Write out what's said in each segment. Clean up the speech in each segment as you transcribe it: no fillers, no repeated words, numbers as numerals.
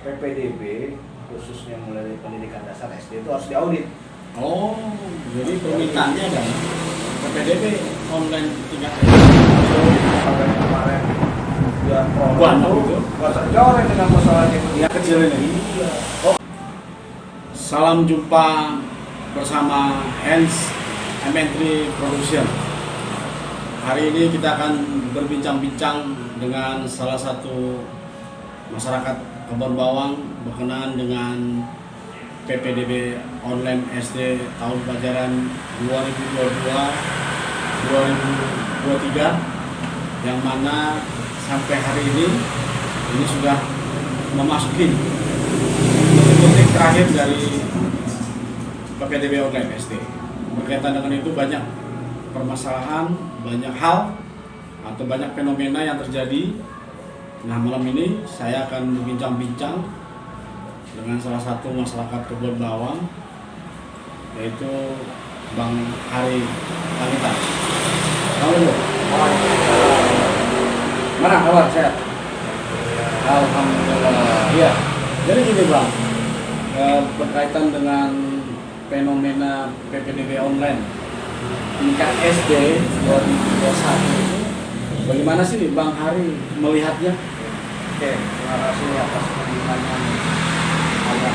PPDB khususnya mulai dari pendidikan dasar SD itu harus diaudit. Oh, jadi permintaannya adalah PPDB online tingkat Kemarin dia banyak itu. nggak tercoreng dengan persoalan itu. Yang kecil ini. Iya. Salam jumpa bersama Hans M3 Production. Hari ini kita akan berbincang-bincang dengan salah satu masyarakat Kebon Bawang berkenaan dengan PPDB online SD tahun pelajaran 2022-2023 yang mana sampai hari ini sudah memasuki detik terakhir dari PPDB online SD. Berkaitan dengan itu banyak permasalahan, banyak hal atau banyak fenomena yang terjadi. Nah, malam ini saya akan berbincang-bincang dengan salah satu masyarakat Kebon Bawang, yaitu Bang Hari Langitan. Halo, Mana kabar sehat? Alhamdulillah. Iya. Jadi gini Bang, berkaitan dengan fenomena PPDB online tingkat SD 2021 itu, bagaimana sih Bang Hari melihatnya? Oke, terima kasih atas pertanyaan Anda.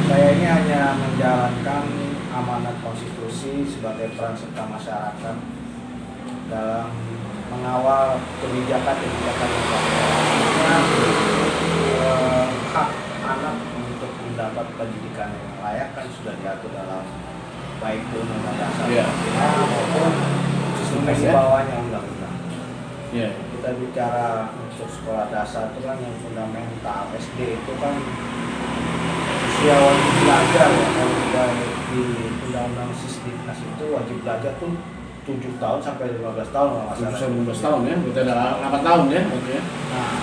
Saya ini hanya menjalankan amanat konstitusi sebagai peran serta masyarakat dalam mengawal kebijakan-kebijakan yang hak anak untuk mendapat pendidikan yang layak kan sudah diatur dalam baik itu undang-undang dasar maupun sistem di bawahnya undang-undang. Yeah. Kita bicara untuk sekolah dasar itu kan yang fundamental, SD itu kan usia wajib belajar ya. Kalau kita di undang-undang Sisdiknas itu wajib belajar tuh 7 tahun sampai 15 tahun kalau nggak salah. 15 tahun ya, kita ada 8 tahun ya. Oke. Nah,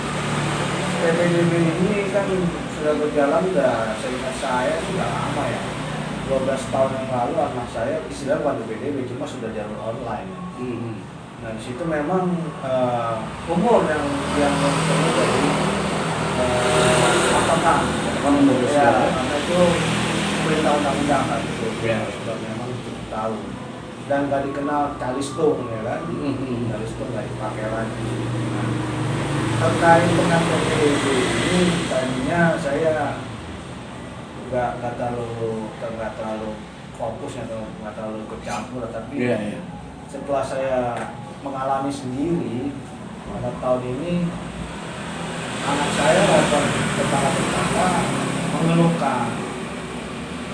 PPDB ini kan sudah berjalan seingat saya sudah lama ya. 12 tahun yang lalu anak saya istilah bukan PPDB cuma sudah jalur online. Nah, di situ memang umur yang menentukan dari patokan ya, karena itu perintah undang-undang kan itu sudah memang 7 tahun dan nggak dikenal calistung ya kan, calistung nggak dipakai lagi. Nah, terkait dengan PPDB ini tadinya saya nggak terlalu fokus atau nggak terlalu kecampur, tapi setelah saya mengalami sendiri pada tahun ini, anak saya atau tetangga-tetangga mengeluhkan,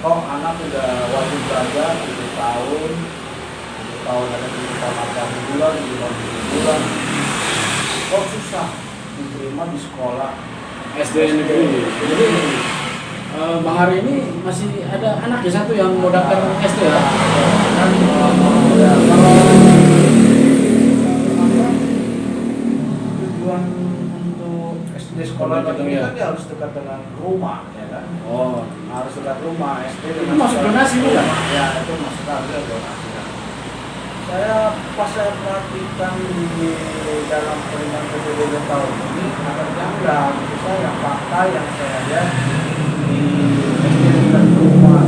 kok anak udah wajib belajar 7 tahun ada 7 tahun 8 bulan, 5 bulan, kok susah diterima di sekolah SD negeri. Jadi Bang Hari ini masih ada anak ya satu yang mau daftar SD ya? Tujuan untuk SD sekolah negeri kan dia harus dekat dengan rumah ya kan? Oh, harus dekat rumah. SD itu masuk donasi bukan? Ya, itu masuk harga donasi. Saya pas saya perhatikan di dalam perintah PPDB tahun ini agak janggal. Itu saya fakta yang saya lihat di SD dekat rumah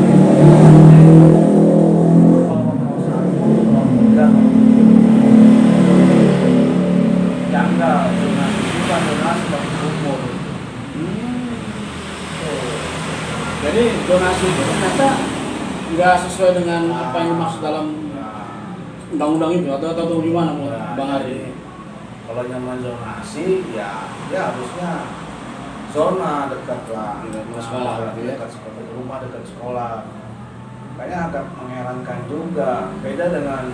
janggal, donasi bukan donasi bagi umur. Jadi donasi itu ternyata nggak sesuai dengan apa yang dimaksud dalam undang-undang itu atau gimana Bang Hari? Kalau nyaman zonasi ya harusnya zona dekat lah, sekolah, dekat sekolah, rumah dekat sekolah. Kayaknya agak mengherankan juga. Beda dengan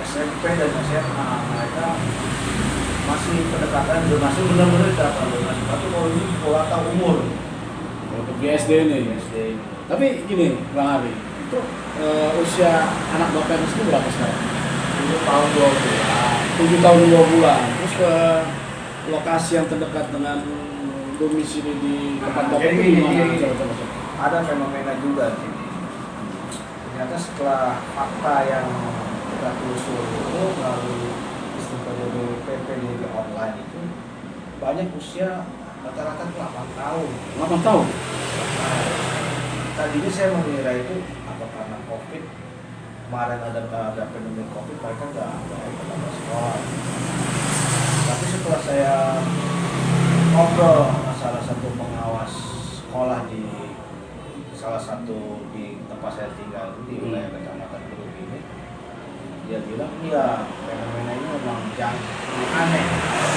SMP dan SMA, mereka masih pendekatan zonasi benar-benar diterapkan zonasi. Tapi kalau ini pola tahu umur untuk di SD ini. Tapi gini Bang Hari, itu usia anak bapak itu berapa sekarang? 7 tahun 2 bulan. 7 tahun 2 bulan. Terus ke lokasi yang terdekat dengan domisili di tempat bapak itu gimana? Ada fenomena juga di sini. Ternyata setelah fakta yang kita telusuri itu melalui sistem PPDB online itu banyak usia rata-rata 8 tahun. 8 tahun. Nah, tadinya saya mengira itu apa karena COVID, kemarin ada pandemi COVID, mereka nggak ada sekolah. Tapi setelah saya ngobrol sama salah satu pengawas sekolah di salah satu di tempat saya tinggal di wilayah Kecamatan Teluk ini, dia bilang iya fenomena ini memang aneh.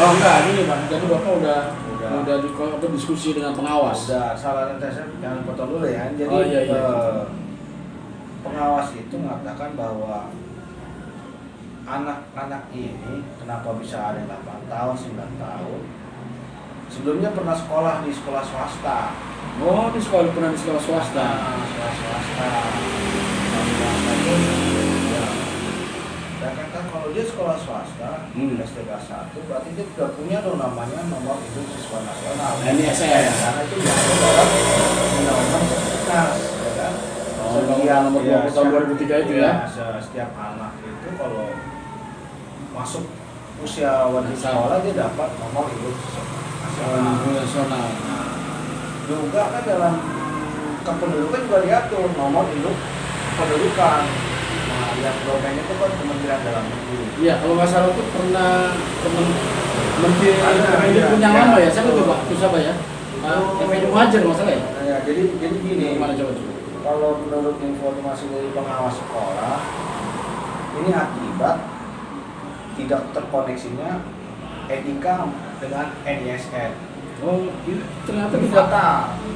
Oh enggak, ini Pak. Jadi Bapak udah diskusi dengan pengawas. Udah salah nanti saya jangan potong dulu ya. Jadi iya. pengawas itu mengatakan bahwa anak-anak ini kenapa bisa ada 8 tahun, 9 tahun, sebelumnya pernah sekolah di sekolah swasta. Oh, pernah di sekolah swasta. Sekolah swasta. Sekolah swasta itu, ya. Dan kan kalau dia sekolah swasta, SD kelas 1, berarti dia sudah punya dong namanya nomor induk siswa nasional. NISN. Karena itu diatur dalam undang-undang Permenas, ya kan? Undang-undang nomor 20 tahun 2003 itu ya. Setiap anak itu kalau masuk usia wajib sekolah dia dapat nomor induk nasional. Juga kan dalam kependudukan juga diatur nomor induk kependudukan. Nah, yang domainnya itu kan Kementerian Dalam Negeri. Iya, kalau nggak salah itu pernah Menteri punya lama ya. Siapa tuh Pak? Itu siapa ya? Effendi Muhadjir masalah ya? Ya, jadi gini. Mana coba? Kalau menurut informasi dari pengawas sekolah, ini akibat tidak terkoneksinya etika dengan NISN. Oh, ini ternyata tidak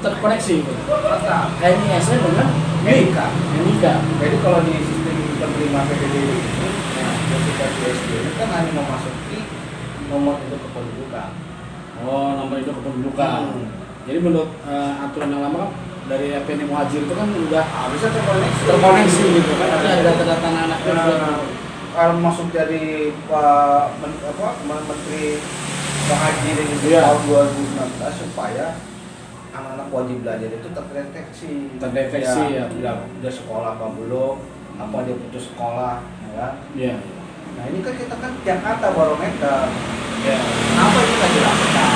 terkoneksi itu. Rata. NISN dengan Etika. Jadi kalau di sistem penerima PDB ini, nah, ketika di SD ini kan hanya memasuki nomor induk kependudukan. Oh, nomor induk kependudukan. Jadi menurut aturan yang lama dari Effendi Muhadjir itu kan udah bisa terkoneksi gitu kan. Artinya ada data-data anaknya. Kalau masuk jadi Menteri Muhadjir itu tahun 2019 supaya anak-anak wajib belajar itu terdeteksi ya. Udah sekolah apa belum, apa dia putus sekolah, ya. Iya. Nah ini kan kita kan Jakarta barometer. Ya. Kenapa itu nggak dilakukan?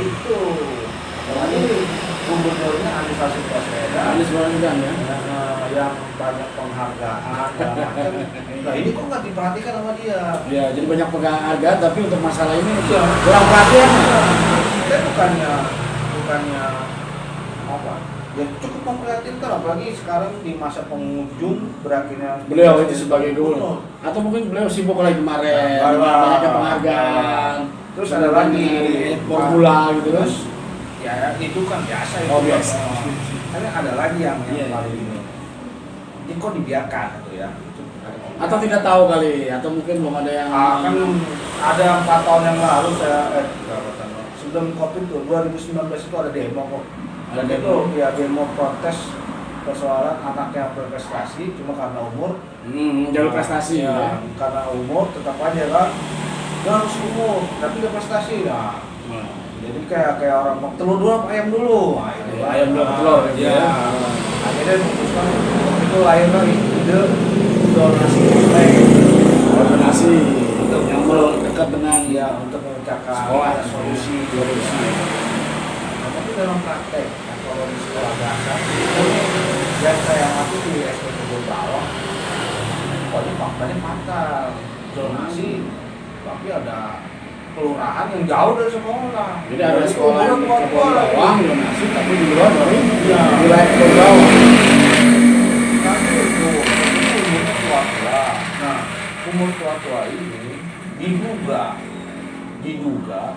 Itu. Jadi gubernurnya Anies Baswedan. Anies Baswedan ya. Yang banyak penghargaan, macam. Nah ini kok nggak diperhatikan sama dia? Ya, jadi banyak penghargaan tapi untuk masalah ini kurang perhatian. Saya bukannya apa? Ya cukup memprihatinkan, apalagi sekarang di masa penghujung berakhirnya beliau itu sebagai gubernur. Atau mungkin beliau sibuk lagi kemarin, banyaknya penghargaan. Terus ada lagi formula gitu kan. Ya itu kan biasa itu. Oh biasa. Karena ada lagi yang paling ini. Ini kok dibiarkan gitu ya? Atau tidak tahu kali, atau mungkin belum ada yang kan ada 4 tahun yang lalu sebelum COVID tuh 2019 itu ada demo kok. Ada itu ya demo protes persoalan anaknya berprestasi cuma karena umur. Jalur prestasi ya. Karena umur tetap aja kan. Dia harus umur tapi dia prestasi lah. Jadi kayak orang mau telur dulu apa ayam dulu? Ayam dulu telur. Ya. Akhirnya memutuskan itu lahirlah ide donasi untuk yang dekat dengan untuk memecahkan sekolah solusi. Nah, tapi dalam praktek kalau di sekolah dasar yang saya amati di SD Kebun Bawang, pokoknya faktanya fatal donasi, tapi ada kelurahan yang jauh dari sekolah. Jadi ada sekolah di Kebun Bawang donasi, tapi di luar dari wilayah Kebun Bawang. Nanti itu umurnya tua-tua. Nah, umur tua-tua ini diduga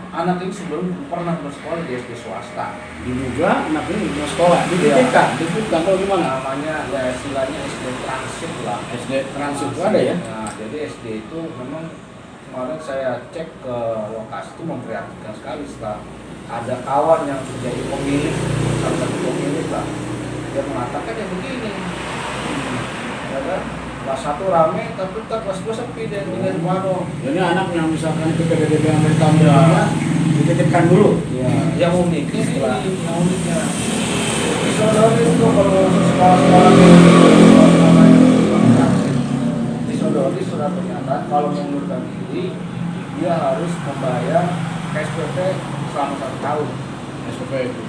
anak ini sebelum pernah bersekolah di SD swasta. Diduga anak ini belum sekolah, dititipkan kalau gimana? Namanya ya istilahnya SD transit lah. SD transit itu ada ya? Nah, jadi SD itu memang kemarin saya cek ke lokasi itu memprihatinkan sekali setelah ada kawan yang menjadi pemilik, salah satu pemilik lah. Dia mengatakan ya begini, ya kan? Kelas 1 rame, tapi kelas 2 sepi dan tinggal di mana. Jadi anak yang misalkan itu PDB yang bertambah dititipkan dulu. Ya, yang uniknya sih, yang uniknya. Disodori itu kalau sekolah-sekolah disodori surat pernyataan kalau mengundurkan diri dia harus membayar SPP selama 1 tahun. SPP itu.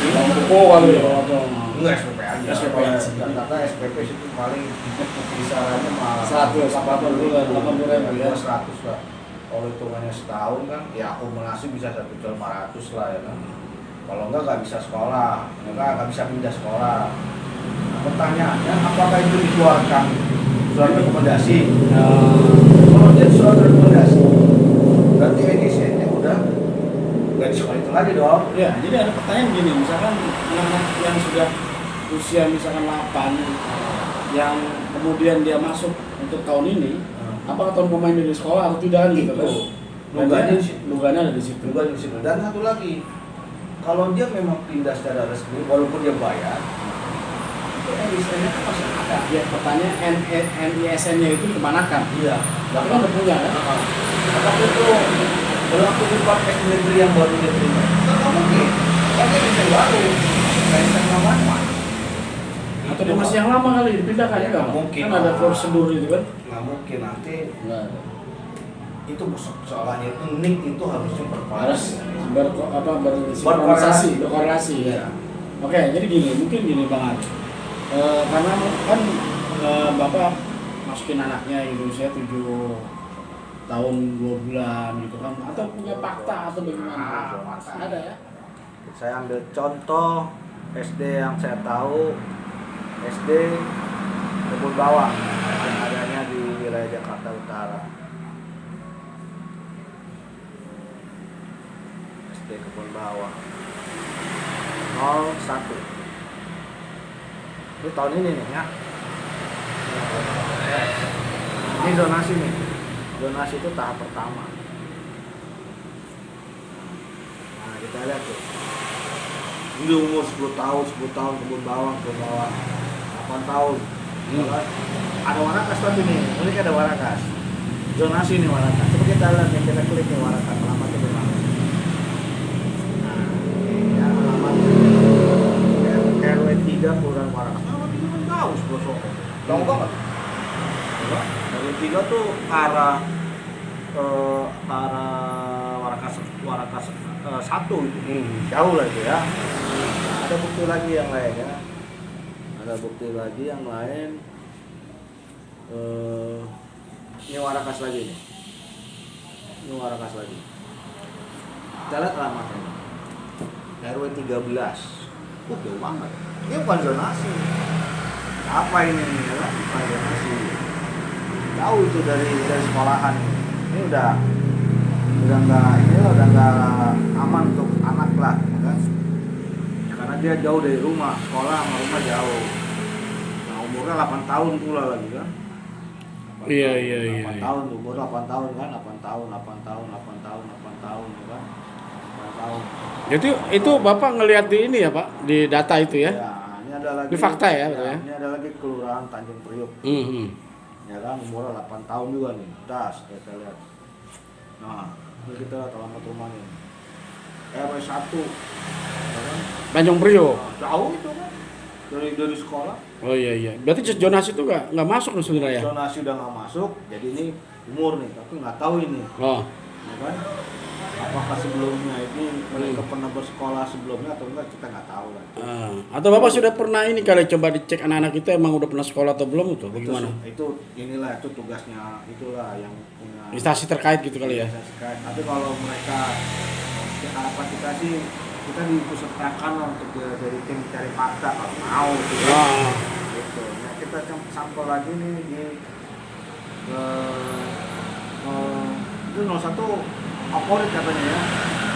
Bang Buko kali ya atau Enggak SPP aja. SPP. Rata-rata SPP itu paling kisarannya malah 100, 80 ya. 100 lah. Kalau hitungannya setahun kan, ya akumulasi bisa 1.500.000 lah ya kan. Kalau nggak bisa sekolah, nggak bisa pindah sekolah. Nah, pertanyaannya, apakah itu dikeluarkan surat rekomendasi? Kalau dia surat rekomendasi, berarti edisennya udah nggak di sekolah itu lagi dong. Ya, jadi ada pertanyaan gini, misalkan anak-anak yang sudah usia misalkan 8 yang kemudian dia masuk untuk tahun ini, apakah tahun pemain di sekolah atau tidak gitu kan? Dugaannya ada di situ. Dugaan di situ. Dan satu lagi, kalau dia memang pindah secara resmi, walaupun dia bayar, itu NIS-nya kan masih ada. Ya, pertanyaan NISN-nya itu kemanakan? Iya. Tapi kan udah punya kan? Apakah itu berlaku di paket negeri yang baru diterima? Nggak mungkin. Pakai desain baru, desain lama. Atau dia masih yang lama kali dipindahkan ya? Nggak mungkin. Kan ada prosedur itu kan? Nggak mungkin nanti. Nggak ada. Itu soalnya itu NIK itu harusnya Harus berkorelasi. berkorelasi ya. Iya. Oke, jadi mungkin gini Bang Ari. Karena kan Bapak masukin anaknya gitu usia 7 tahun 2 bulan gitu kan, atau punya fakta atau bagaimana? Ada ya? Saya ambil contoh SD yang saya tahu, SD Kebun Bawang yang adanya di wilayah Jakarta Utara. SD Kebun Bawang 01. Ini tahun ini nih ya. Ini donasi nih. Donasi itu tahap pertama. Nah, kita lihat tuh. Ini umur 10 tahun Kebun Bawang 8 tahun. Ada Warakas tadi nih, ini ada Warakas. Zonasi nih Warakas. Coba kita lihat nih, kita klik nih Warakas, alamatnya di mana. Nah, ini ya alamatnya RW 3 Kelurahan Warakas. RW 3 kan tahu sebosok. Tahu banget. RW 3 tuh arah Warakas 1 itu. Jauh lah itu ya. Ada bukti lagi yang lain ya. Ini Warakas lagi nih. Kita lihat alamatnya. RW 13. Jauh banget. Ini bukan zonasi. Apa ini ya? Bukan zonasi. Jauh itu dari sekolahan. Ini udah nggak aman untuk anak lah, kan? Karena dia jauh dari rumah, sekolah sama rumah jauh. Nah, umurnya 8 tahun pula lagi kan? Iya. 8 tahun, umur 8 tahun kan? 8 tahun ya kan? 8 tahun. Jadi itu Bapak ngelihat di ini ya Pak, di data itu ya? Ya, ini ada lagi. Di fakta ya, betul ya? Ini ada lagi Kelurahan Tanjung Priok. Ya kan, umurnya 8 tahun juga nih. Das, kita lihat. Nah, ini kita lihat alamat rumahnya. RW 1. Ya kan? Tanjung Priok. Nah, jauh itu kan. Dari sekolah. Oh iya. Berarti zonasi itu nggak masuk nih sebenarnya ya? Zonasi udah nggak masuk, jadi ini umur nih, tapi nggak tahu ini. Oh. Ya kan? Apakah sebelumnya ini mereka pernah bersekolah sebelumnya atau enggak, kita nggak tahu lah. Atau Bapak sudah pernah ini kali coba dicek anak-anak kita emang udah pernah sekolah atau belum itu? Bagaimana? Itu tugasnya itulah yang punya Instansi terkait gitu kali ya? instansi terkait. Tapi kalau mereka, harapan kita sih kita diikutsertakan untuk dari tim cari fakta kalau mau gitu. Gitu. Nah, kita sampel lagi nih di itu 01 favorit katanya ya.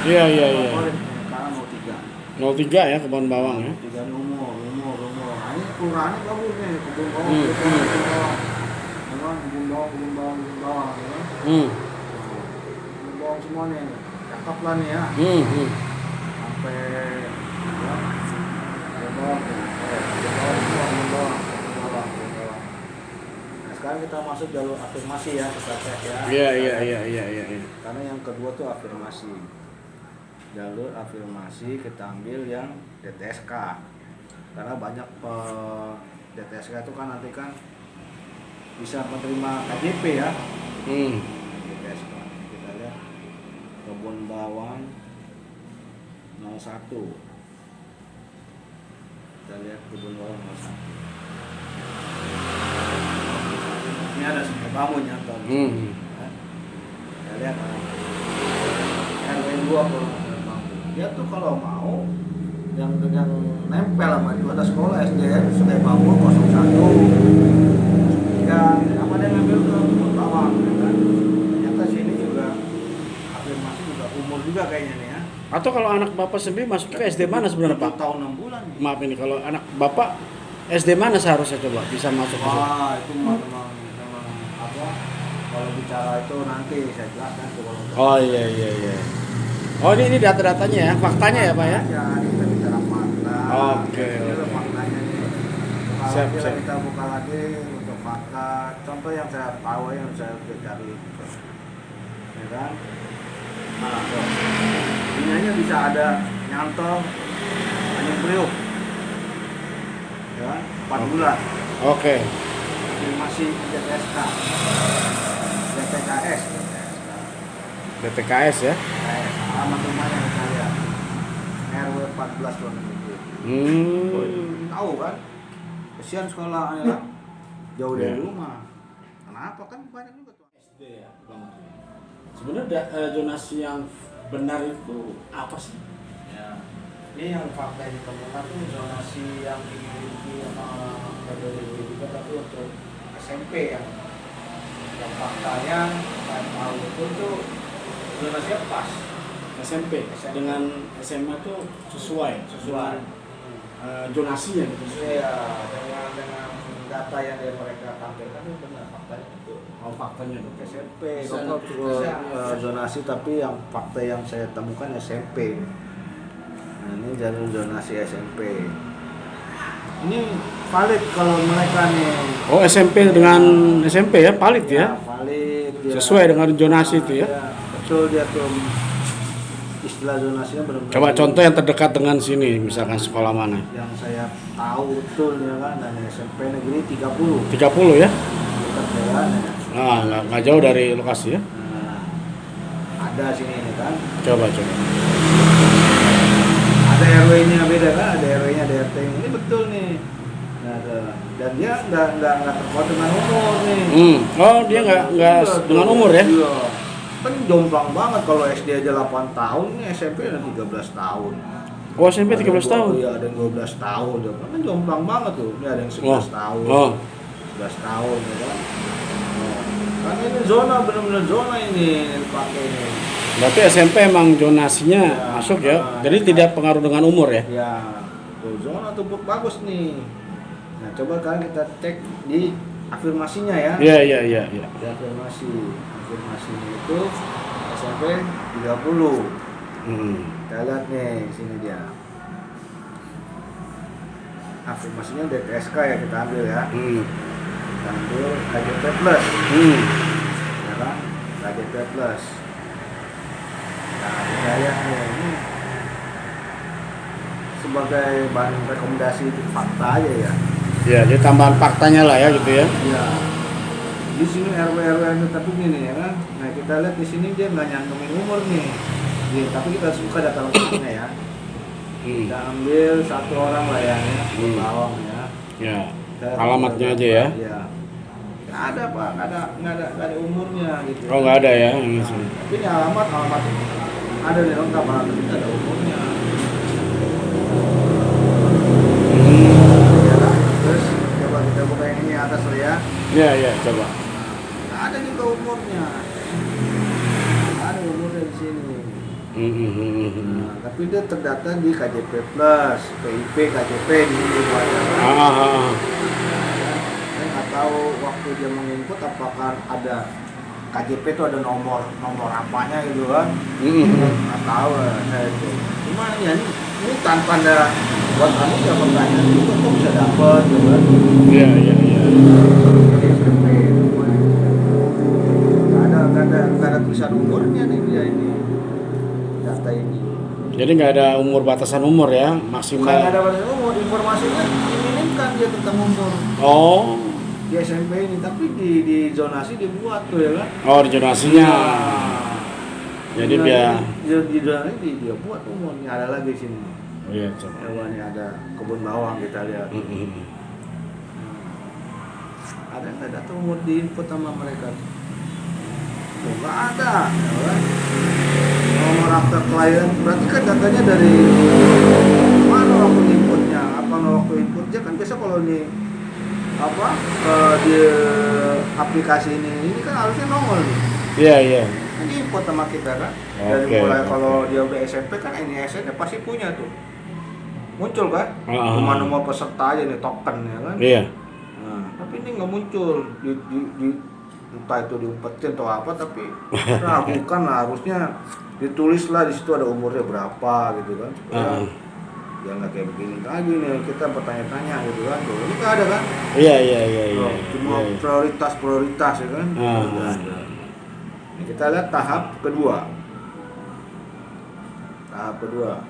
Iya. Favorit sekarang 03. 03 ya, Kebun Bawang ya. 03 ini umur. Nah, ini kelurahannya bagus nih, Kebun Bawang. Kebun Bawang ya. Kebun Bawang semua nih. Cakep lah nih ya. Sampai ya. Kebun Bawang. Kebun Bawang. Sekarang kita masuk jalur afirmasi ya, kita cek ya. Iya. Karena yang kedua tuh afirmasi. Jalur afirmasi kita ambil yang DTSK. Karena banyak DTSK itu kan nanti kan bisa menerima KJP ya. DTSK. Kita lihat Kebun Bawang 01. Kita lihat Kebun Bawang 01. Ini ada Sungai Bambu nyata. Kita lihat RW 2 Sungai Bambu. Dia tuh kalau mau yang nempel sama itu ada sekolah SDN Sungai Bambu 01. Ya, apa dia ngambil ke Kebun Bawang ya kan? Ternyata sini juga afirmasi juga umur juga kayaknya nih ya. Atau kalau anak Bapak sendiri masuk ke SD mana sebenarnya, Pak? 7 tahun 6 bulan nih. Maaf ini, kalau anak Bapak SD mana seharusnya coba bisa masuk ke situ? Wah, itu memang apa? Kalau bicara itu nanti saya jelaskan tuh kalau. Oh iya. Oh ini data-datanya ya, faktanya ya Pak ya? Ya, kita bicara fakta. Oke. Ini faktanya nih. Siap. Kita buka lagi untuk fakta. Contoh yang saya tahu yang saya udah cari. Ya kan? Nah, tuh. Ini aja bisa ada nyantol Tanjung Priok. Ya, 4 bulan. Oke. Masih DPSK. DPKS. BPKS ya? Alamat rumahnya saya RW 14 Tuan. Tahu kan? Kesian sekolah ya. Jauh dari rumah. Kenapa kan banyak juga tuh. SD ya, sebenarnya zonasi yang benar itu apa sih? Ya. Ini yang fakta yang ditemukan tuh zonasi yang dimiliki PBB juga tapi untuk SMP yang faktanya saya tahu itu tuh zonasinya pas. SMP dengan SMA itu sesuai dengan zonasinya gitu. Iya, dengan data yang mereka tampilkan itu benar faktanya itu. Oh faktanya itu SMP, zonasi tapi yang fakta yang saya temukan SMP. Nah, ini jalur zonasi SMP. Ini valid kalau mereka nih. Oh SMP dengan SMP ya, valid ya? Valid. Ya. Sesuai dengan zonasi itu ya? Betul dia tuh istilah zonasinya benar-benar. Coba contoh yang terdekat dengan sini, misalkan sekolah mana? Yang saya tahu betul ya kan, dan SMP negeri 30. 30 ya? Dekat jalan ya. Nah, nggak jauh dari lokasi ya? Nah, ada sini ini kan. Coba. Ada RW-nya beda kan, ada RW-nya, ada RT-nya. Ini betul nih. Nah, dan dia nggak terpaut dengan umur nih. Oh dia nggak dengan umur ya? Iya. Kan jomplang banget kalau SD aja 8 tahun, ini SMP ada 13 tahun. Oh SMP 13 tahun? Iya, ada yang 12 tahun. Kan jomplang banget tuh. Ini ada yang 11 tahun. 11 tahun ya kan. Kan ini zona, benar-benar zona ini yang dipakai ini. Berarti SMP emang zonasinya ya, masuk ya? Jadi tidak pengaruh dengan umur ya? Ya, tuh zona tuh bagus nih. Nah, coba kalian kita cek di afirmasinya ya. Iya. Di afirmasinya itu SMP 30. Kita lihat nih, sini dia. Afirmasinya DPSK ya, kita ambil ya. Kita ambil KJP Plus. Ya kan? KJP Plus. Nah, saya ini sebagai bahan rekomendasi fakta aja ya. Ya, jadi tambahan faktanya lah ya gitu ya. Iya. Di sini RW itu tapi gini ya kan. Nah, kita lihat di sini dia nggak nyantumin umur nih. Ya, tapi kita suka data lengkapnya ya. Kita ambil satu orang lah ya, bawang ya. Ya. Alamatnya aja ya. Iya. Nggak ada Pak, nggak ada umurnya gitu. Oh nggak ada ya. Tapi ini alamat ada di lengkap, tapi nggak ada umurnya. Terus coba kita buka yang ini atas lah ya. Iya coba. Nggak ada juga umurnya. Nggak ada umurnya di sini. Nah, tapi dia terdata di KJP Plus, PIP, KJP di sini buatnya. Saya nggak tahu waktu dia menginput apakah ada KJP itu ada nomor apanya gitu kan. Nggak tahu lah saya itu. Cuma ya ini tanpa ada buat kamu ya pertanyaan juga kok bisa dapat gitu kan. Iya. Nggak ada tulisan umurnya nih dia ini. Data ini. Jadi nggak ada umur, batasan umur ya, maksimal. Nggak ada batasan umur, informasinya diminimkan dia tentang umur. Oh. Di SMP ini, tapi di zonasi dibuat tuh ya kan. Oh, di zonasinya. Jadi biar di dalam ini dia buat umurnya ada lagi sini. iya coba. Ini ada kebun bawang kita lihat. Ada nggak data umur di input sama mereka? Tuh nggak ada. Ya kan? Nomor akta klien berarti kan datanya dari mana waktu inputnya? Apa waktu inputnya kan biasa kalau di di aplikasi ini kan harusnya nongol nih. Iya. Kan input sama kita kan. Dari mulai kalau dia udah SMP kan NISN-nya pasti punya tuh. Muncul kan? Cuma nomor peserta aja nih token ya kan. Iya. Nah, tapi ini nggak muncul di entah itu diumpetin atau apa tapi bukan lah, harusnya ditulis lah di situ ada umurnya berapa gitu kan. Ya nggak kayak begini lagi nih kita bertanya-tanya gitu kan. Tuh, ini nggak ada kan? Iya. Cuma prioritas ya kan. Ini kita lihat tahap kedua. Tahap kedua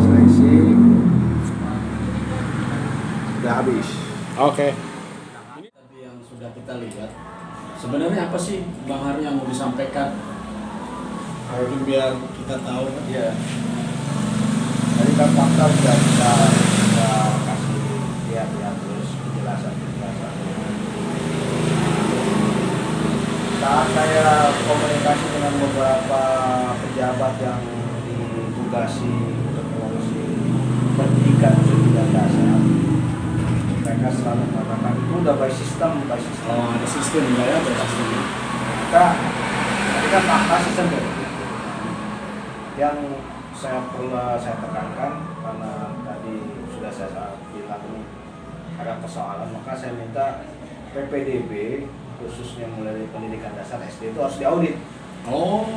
seleksi sudah habis. Oke. Ini tadi yang sudah kita lihat. Sebenarnya apa sih Bang Hari yang mau disampaikan? Mungkin biar kita tahu. Iya. Tadi kan fakta sudah kita kasih lihat terus penjelasan. Saat saya komunikasi dengan beberapa pejabat yang ditugasi untuk mengurusi pendidikan sudah dasar, mereka selalu mengatakan itu udah by system. Oh, ada sistem nggak ya? Ada sistem. Kita fakta sistem yang saya tekankan karena tadi sudah saya bilang ini ada persoalan, maka saya minta PPDB khususnya mulai dari pendidikan dasar SD itu harus diaudit. Oh,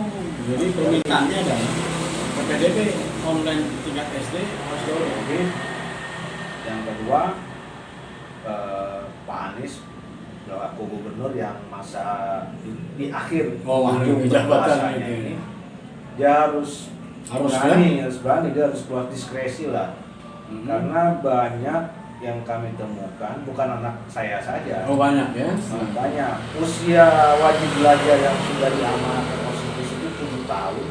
jadi permintaannya adalah PPDB online tingkat SD harus diaudit. Yang kedua, Pak Anies selaku gubernur yang masa di akhir jabatan ini, dia harus berani, dia harus keluar diskresi lah. Karena banyak yang kami temukan bukan anak saya saja. Oh banyak ya? Banyak. Usia wajib belajar yang sudah diamanatkan konstitusi itu 7 tahun.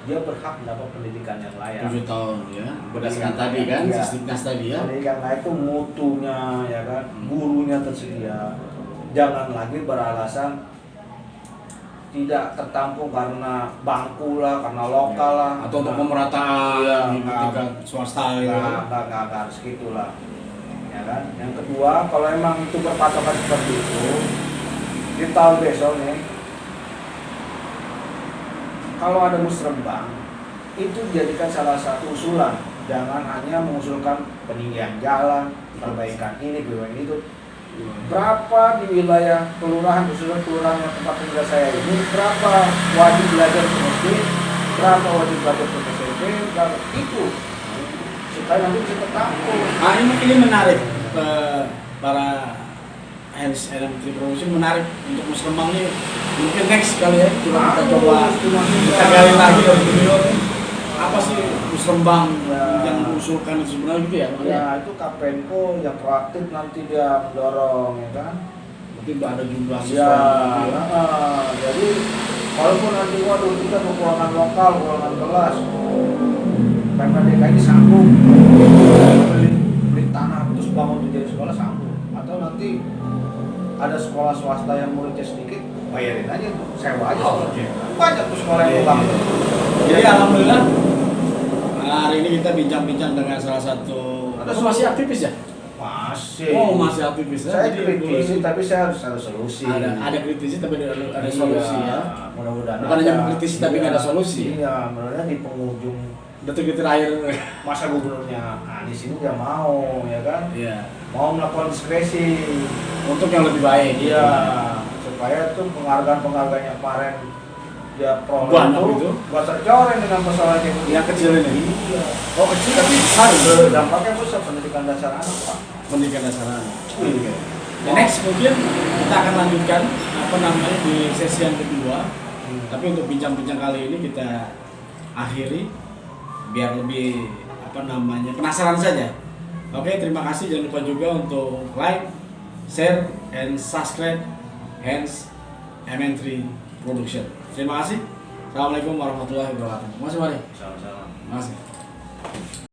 Dia berhak mendapat pendidikan yang layak. 7 tahun ya. Berdasarkan tadi kan, sistemnya tadi ya. Pendidikan layak itu mutunya ya kan, gurunya tersedia. Jangan lagi beralasan tidak tertampung karena bangku lah, karena lokal lah, atau untuk pemerataan tingkat swasta ya. Nggak harus gitulah, ya kan. Yang kedua, kalau emang itu berpatokan seperti itu, di tahun besok nih, kalau ada musrembang, itu dijadikan salah satu usulan. Jangan hanya mengusulkan peninggian jalan, perbaikan ini, perbaikan itu. Berapa di wilayah kelurahan, khususnya kelurahan yang tempat tinggal saya ini, berapa wajib belajar ke SD, berapa wajib belajar ke SMP, berapa itu, supaya nanti bisa tertampung. Ini menarik para hands and production, menarik untuk musrembang ini. Mungkin next kali ya, kita coba kita gali lagi dari video apa sih musrembang yang mengusulkan sebenarnya gitu ya? Ya itu Kapenko yang proaktif nanti dia mendorong ya kan. Mungkin ada jumlah ya. Jadi walaupun nanti waduh kita kekurangan lokal, kekurangan kelas, karena DKI sanggup beli tanah terus bangun menjadi sekolah sanggup. Atau nanti ada sekolah swasta yang muridnya sedikit, bayarin aja tuh, sewa aja. Banyak tuh sekolah yang bangun. Jadi alhamdulillah hari ini kita bincang-bincang dengan salah satu. Masih aktivis ya? Masih. Oh masih aktivis. Saya kritisi tapi saya harus ada solusi. Ada kritisi tapi ada solusi ya. Mudah-mudahan. Bukan hanya mengkritisi tapi nggak ada solusi. Iya, mudah-mudahan di penghujung detik-detik akhir masa gubernurnya Anies ini dia mau ya kan? Iya. Mau melakukan diskresi untuk yang lebih baik. Iya. Supaya tuh penghargaan-penghargaannya kemarin dia banyak itu gak tercoreng dengan persoalan yang kecil ini. Iya. Oh kecil tapi besar. Dampaknya besar pendidikan dasar anak Pak. Pendidikan dasar anak. Next mungkin kita akan lanjutkan di sesi yang kedua. Tapi untuk bincang-bincang kali ini kita akhiri biar lebih penasaran saja Oke, terima kasih. Jangan lupa juga untuk like, share, and subscribe Hands MN3 Production. Terima kasih. Assalamualaikum warahmatullahi wabarakatuh. Masih mari. Sama-sama. Masih.